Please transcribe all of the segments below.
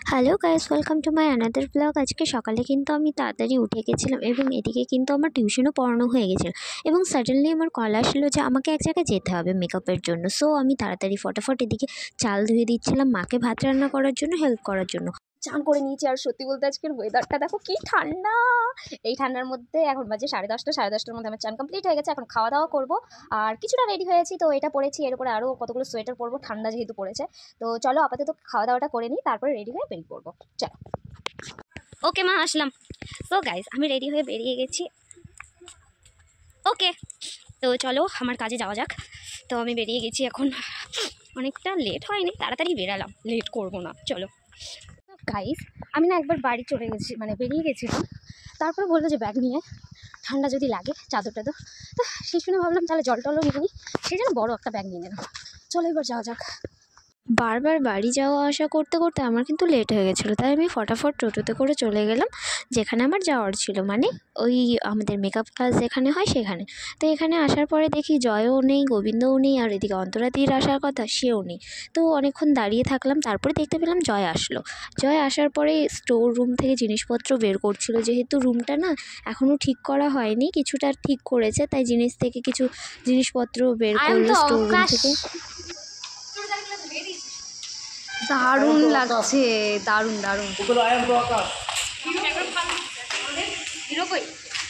Hello guys, welcome to my another blog. আজকে সকালে কিন্তু আমি তাড়াতাড়ি উঠে গেছিলাম এবং এদিকে কিন্তু আমার টিউশনও পড়ানো হয়ে গেছিলো এবং সাডেনলি আমার কল আসলো যে আমাকে এক জায়গায় যেতে হবে মেকআপের জন্য। সো আমি তাড়াতাড়ি ফটাফট এদিকে চাল ধুয়ে দিচ্ছিলাম মাকে ভাত রান্না করার জন্য হেল্প করার জন্য। চান করে নিয়েছি। আর সত্যি বলতে আজকের ওয়েদারটা দেখো কি ঠান্ডা। এই ঠান্ডার মধ্যে এখন বাজে 10:30, 10:30টার মধ্যে আমার চান কমপ্লিট হয়ে গেছে। এখন খাওয়া দাওয়া করবো আর কিছুটা রেডি হয়েছি, তো এটা পরেছি, এর উপরে আরও কতগুলো সোয়েটার পরবো, ঠান্ডা যেহেতু পড়েছে। তো চলো আপাতত খাওয়া দাওয়াটা করে নিই, তারপরে রেডি হয়ে বেরিয়ে পড়বো। চলো। ওকে মা, আসলাম। সো গাইজ, আমি রেডি হয়ে বেরিয়ে গেছি। ওকে, তো চলো আমার কাজে যাওয়া যাক। তো আমি বেরিয়ে গেছি, এখন অনেকটা লেট হয়নি, তাড়াতাড়ি বেরালাম, লেট করবো না। চলো গাইস, আমি না একবার বাড়ি চলে গেছি, মানে বেরিয়ে গেছিলাম, তারপরে বললো যে ব্যাগ নিয়ে ঠান্ডা যদি লাগে চাদর টাদর, তো সেই শুনে ভাবলাম তাহলে জল টলও নিয়ে নিই, সেই জন্য বড়ো একটা ব্যাগ নিয়ে নিলাম। চলো এবার যাওয়া যাক। বারবার বাড়ি যাওয়া আসা করতে করতে আমার কিন্তু লেট হয়ে গেছিলো, তাই আমি ফটাফট টোটোতে করে চলে গেলাম যেখানে আমার যাওয়ার ছিল, মানে ওই আমাদের মেকআপ ক্লাস যেখানে হয় সেখানে। তো এখানে আসার পরে দেখি জয়ও নেই, গোবিন্দও নেই, আর এদিকে অন্তরাদির আসার কথা সেও নেই। তো অনেকক্ষণ দাঁড়িয়ে থাকলাম, তারপরে দেখতে পেলাম জয় আসলো। জয় আসার পরে স্টোর রুম থেকে জিনিসপত্র বের করছিল, যেহেতু রুমটা না এখনও ঠিক করা হয়নি, কিছুটা ঠিক করেছে, তাই কিছু জিনিসপত্র বের করলো স্টোর রুম থেকে। দারুণ লাগছে, দারুণ দারুণ।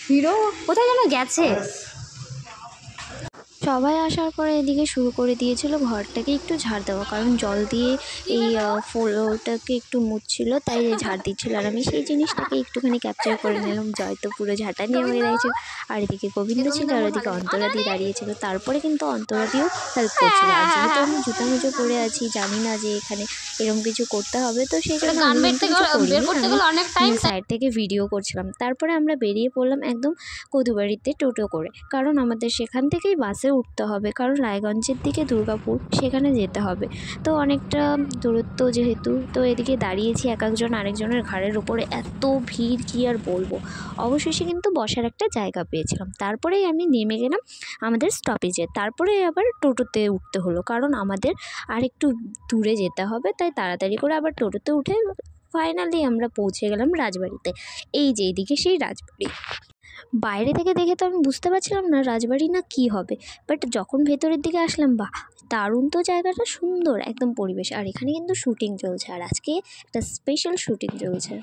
হিরো কোথায় যেন গেছে। সবাই আসার পরে এদিকে শুরু করে দিয়েছিল ঘরটাকে একটু ঝাড় দেওয়া, কারণ জল দিয়ে এই ফ্লোরটাকে একটু মুছছিল, তাই ঝাড় দিচ্ছিল। আর আমি সেই জিনিসটাকে একটুখানি ক্যাপচার করে নিলাম। জয় তো পুরো ঝাঁটা নিয়ে হয়ে রয়েছে, আর এদিকে গোবিন্দ ছিল, আর এদিকে অন্তরাদি দাঁড়িয়েছিল। তারপরে কিন্তু অন্তরাদিও হেল্প করছিল। আর যেহেতু আমি জুতা মুজো পরে আছি, জানি না যে এখানে এরকম কিছু করতে হবে, তো সেই জন্য আমি সাইড থেকে ভিডিও করছিলাম। তারপরে আমরা বেরিয়ে পড়লাম একদম কদুবাড়িতে টোটো করে, কারণ আমাদের সেখান থেকেই বাসে উঠতে হবে, কারণ রায়গঞ্জের দিকে দুর্গাপুর সেখানে যেতে হবে। তো অনেকটা দূরত্ব যেহেতু, তো এদিকে দাঁড়িয়েছি এক একজন আরেকজনের ঘাড়ের উপরে, এত ভিড় কি আর বলবো। অবশেষে কিন্তু বসার একটা জায়গা পেয়েছিলাম, তারপরেই আমি নেমে গেলাম আমাদের স্টপেজে। তারপরে আবার টোটোতে উঠতে হলো, কারণ আমাদের আর একটু দূরে যেতে হবে, তাই তাড়াতাড়ি করে আবার টোটোতে উঠে ফাইনালি আমরা পৌঁছে গেলাম রাজবাড়িতে। এই যে এইদিকে সেই রাজবাড়ি। বাইরে থেকে দেখে তো আমি বুঝতে পারছিলাম না রাজবাড়ি না কি হবে, বাট যখন ভেতরের দিকে আসলাম, বাহ দারুণ তো, জায়গাটা সুন্দর একদম পরিবেশ। আর এখানে কিন্তু শুটিং চলছে, আর আজকে একটা স্পেশাল শুটিং চলছে।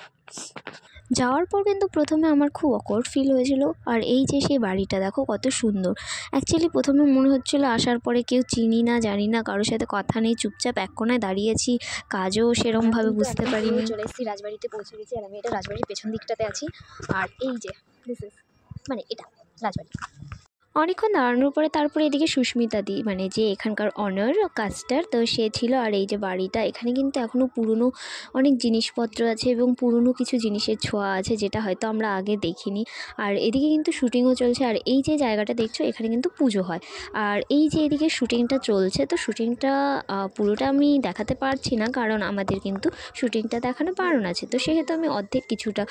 যাওয়ার পর কিন্তু প্রথমে আমার খুব অকওয়ার্ড ফিল হয়েছিল। আর এই যে সেই বাড়িটা দেখো কত সুন্দর। অ্যাকচুয়ালি প্রথমে মনে হচ্ছিলো আসার পরে কেউ চিনি না, জানি না, কারোর সাথে কথা নেই, চুপচাপ এক কোনায় দাঁড়িয়েছি, কাজও সেরমভাবে বুঝতে পারিনি। চলে এসেছি, রাজবাড়িতে পৌঁছে গেছি, আর আমি এটা রাজবাড়ির পেছন দিকটাতে আছি। আর এই যে মানে এটা রাজবাড়ি। অনেকক্ষণ দাঁড়ানোর পরে তারপরে এদিকে সুস্মিতা দি, মানে যে এখানকার অনার কাস্টার, তো সে ছিল। আর এই যে বাড়িটা, এখানে কিন্তু এখনও পুরনো অনেক জিনিসপত্র আছে এবং পুরনো কিছু জিনিসের ছোঁয়া আছে, যেটা হয়তো আমরা আগে দেখিনি। আর এদিকে কিন্তু শুটিংও চলছে। আর এই যে জায়গাটা দেখছো, এখানে কিন্তু পুজো হয়। আর এই যে এদিকে শুটিংটা চলছে, তো শুটিংটা পুরোটা আমি দেখাতে পারছি না, কারণ আমাদের কিন্তু শুটিংটা দেখানো বারণ আছে। তো সেহেতু আমি অর্ধেক কিছুটা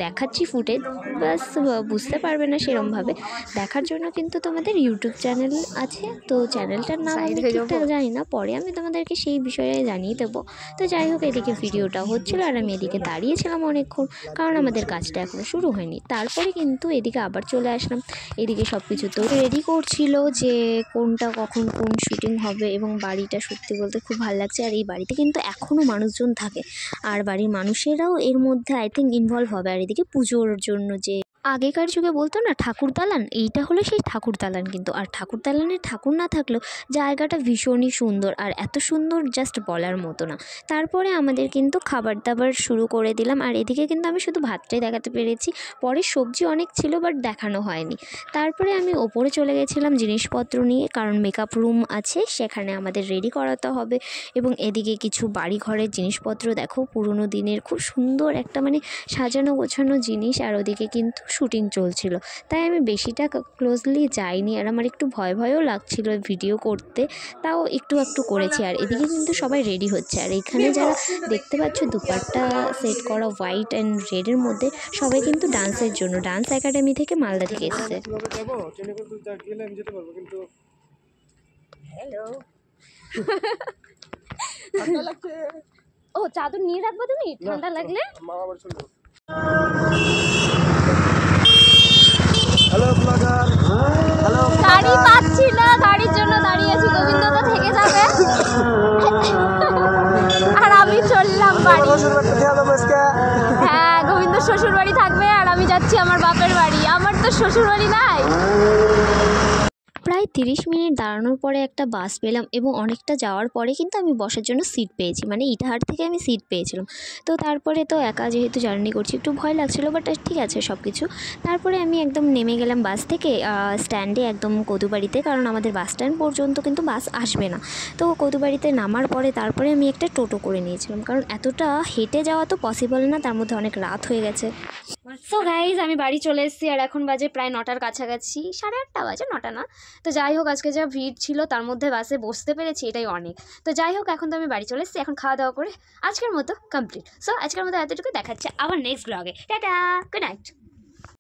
দেখাচ্ছি ফুটেজ, বাস বুঝতে পারবে না সেরমভাবে। দেখার জন্য কিন্তু তোমাদের ইউটিউব চ্যানেল আছে, তো চ্যানেলটার নাম আমি ঠিকঠাক জানি না, পরে আমি তোমাদেরকে সেই বিষয়ে জানিয়ে দেবো। তো যাই হোক, এদিকে ভিডিওটা হচ্ছিল আর আমি এদিকে দাঁড়িয়েছিলাম অনেকক্ষণ, কারণ আমাদের কাজটা এখনও শুরু হয়নি। তারপরে কিন্তু এদিকে আবার চলে আসলাম। এদিকে সব কিছু তো রেডি করছিল যে কোনটা কখন কোন শুটিং হবে, এবং বাড়িটা সত্যি বলতে খুব ভালো লাগছে। আর এই বাড়িতে কিন্তু এখনও মানুষজন থাকে, আর বাড়ির মানুষেরাও এর মধ্যে আই থিঙ্ক ইনভলভ হবে। আর এদিকে পুজোর জন্য যে আগেকার যুগে বলতো না ঠাকুর দালান, এইটা হলো সেই ঠাকুর দালান কিন্তু। আর ঠাকুর দালানের ঠাকুর না থাকলেও জায়গাটা ভীষণই সুন্দর, আর এত সুন্দর জাস্ট বলার মতো না। তারপরে আমাদের কিন্তু খাবার দাবার শুরু করে দিলাম। আর এদিকে কিন্তু আমি শুধু ভাতটাই দেখাতে পেরেছি, পরে সবজি অনেক ছিল বাট দেখানো হয়নি। তারপরে আমি ওপরে চলে গেছিলাম জিনিসপত্র নিয়ে, কারণ মেকআপ রুম আছে, সেখানে আমাদের রেডি করাতে হবে। এবং এদিকে কিছু বাড়ি ঘরের জিনিসপত্র দেখো, পুরোনো দিনের খুব সুন্দর একটা মানে সাজানো গোছানো জিনিস। আর ওদিকে কিন্তু শুটিং চলছিল, তাই আমি বেশিটা ক্লোজলি যাইনি, আর আমার একটু ভয় ভয়ও লাগছিল ভিডিও করতে, তাও একটু একটু করেছি। আর এদিকে কিন্তু সবাই রেডি হচ্ছে। আর এখানে যারা দেখতে পাচ্ছ দুপাট্টা সেট করা হোয়াইট অ্যান্ড রেডের মধ্যে, সবাই কিন্তু ডান্সের জন্য, ডান্স একাডেমি থেকে মালদা থেকে এসেছে। হ্যালো ও চাদর নিয়ে রাখবো তুমি ঠান্ডা লাগলে। Hello blogger, hello. গাড়ি পাচ্ছি না, গাড়ির জন্য দাঁড়িয়ে আছি। গোবিন্দ তো থেকে যাবে আর আমি চললাম বাড়ি। হ্যাঁ, গোবিন্দ শ্বশুর বাড়ি থাকবে আর আমি যাচ্ছি আমার বাপের বাড়ি। আমার তো শ্বশুর বাড়ি নাই। প্রায় 30 মিনিট দাঁড়ানোর পরে একটা বাস পেলাম এবং অনেকটা যাওয়ার পরে কিন্তু আমি বসার জন্য সিট পেয়েছি, মানে ইটাহার থেকে আমি সিট পেয়েছিলাম। তো তারপরে তো একা যেহেতু জার্নি করছি একটু ভয় লাগছিলো, বাট ঠিক আছে সব কিছু। তারপরে আমি একদম নেমে গেলাম বাস থেকে স্ট্যান্ডে, একদম কদুবাড়িতে, কারণ আমাদের বাস স্ট্যান্ড পর্যন্ত কিন্তু বাস আসবে না। তো কদুবাড়িতে নামার পরে তারপরে আমি একটা টোটো করে নিয়েছিলাম, কারণ এতটা হেঁটে যাওয়া তো পসিবল না, তার মধ্যে অনেক রাত হয়ে গেছে। সো গাইজ আমি বাড়ি চলে এসেছি আর এখন বাজে প্রায় 9টার কাছাকাছি, 8:30 বাজে, 9টা না। তো যাই হোক, আজকে যা ভিড় ছিল তার মধ্যে বাসে বসতে পেরেছি, এটাই অনেক। তো যাই হোক, এখন তো আমি বাড়ি চলে এসেছি, এখন খাওয়া দাওয়া করে আজকের মতো কমপ্লিট। সো আজকের মতো এতটুকু, দেখাচ্ছে আবার নেক্সট ব্লগে। Tata, good night.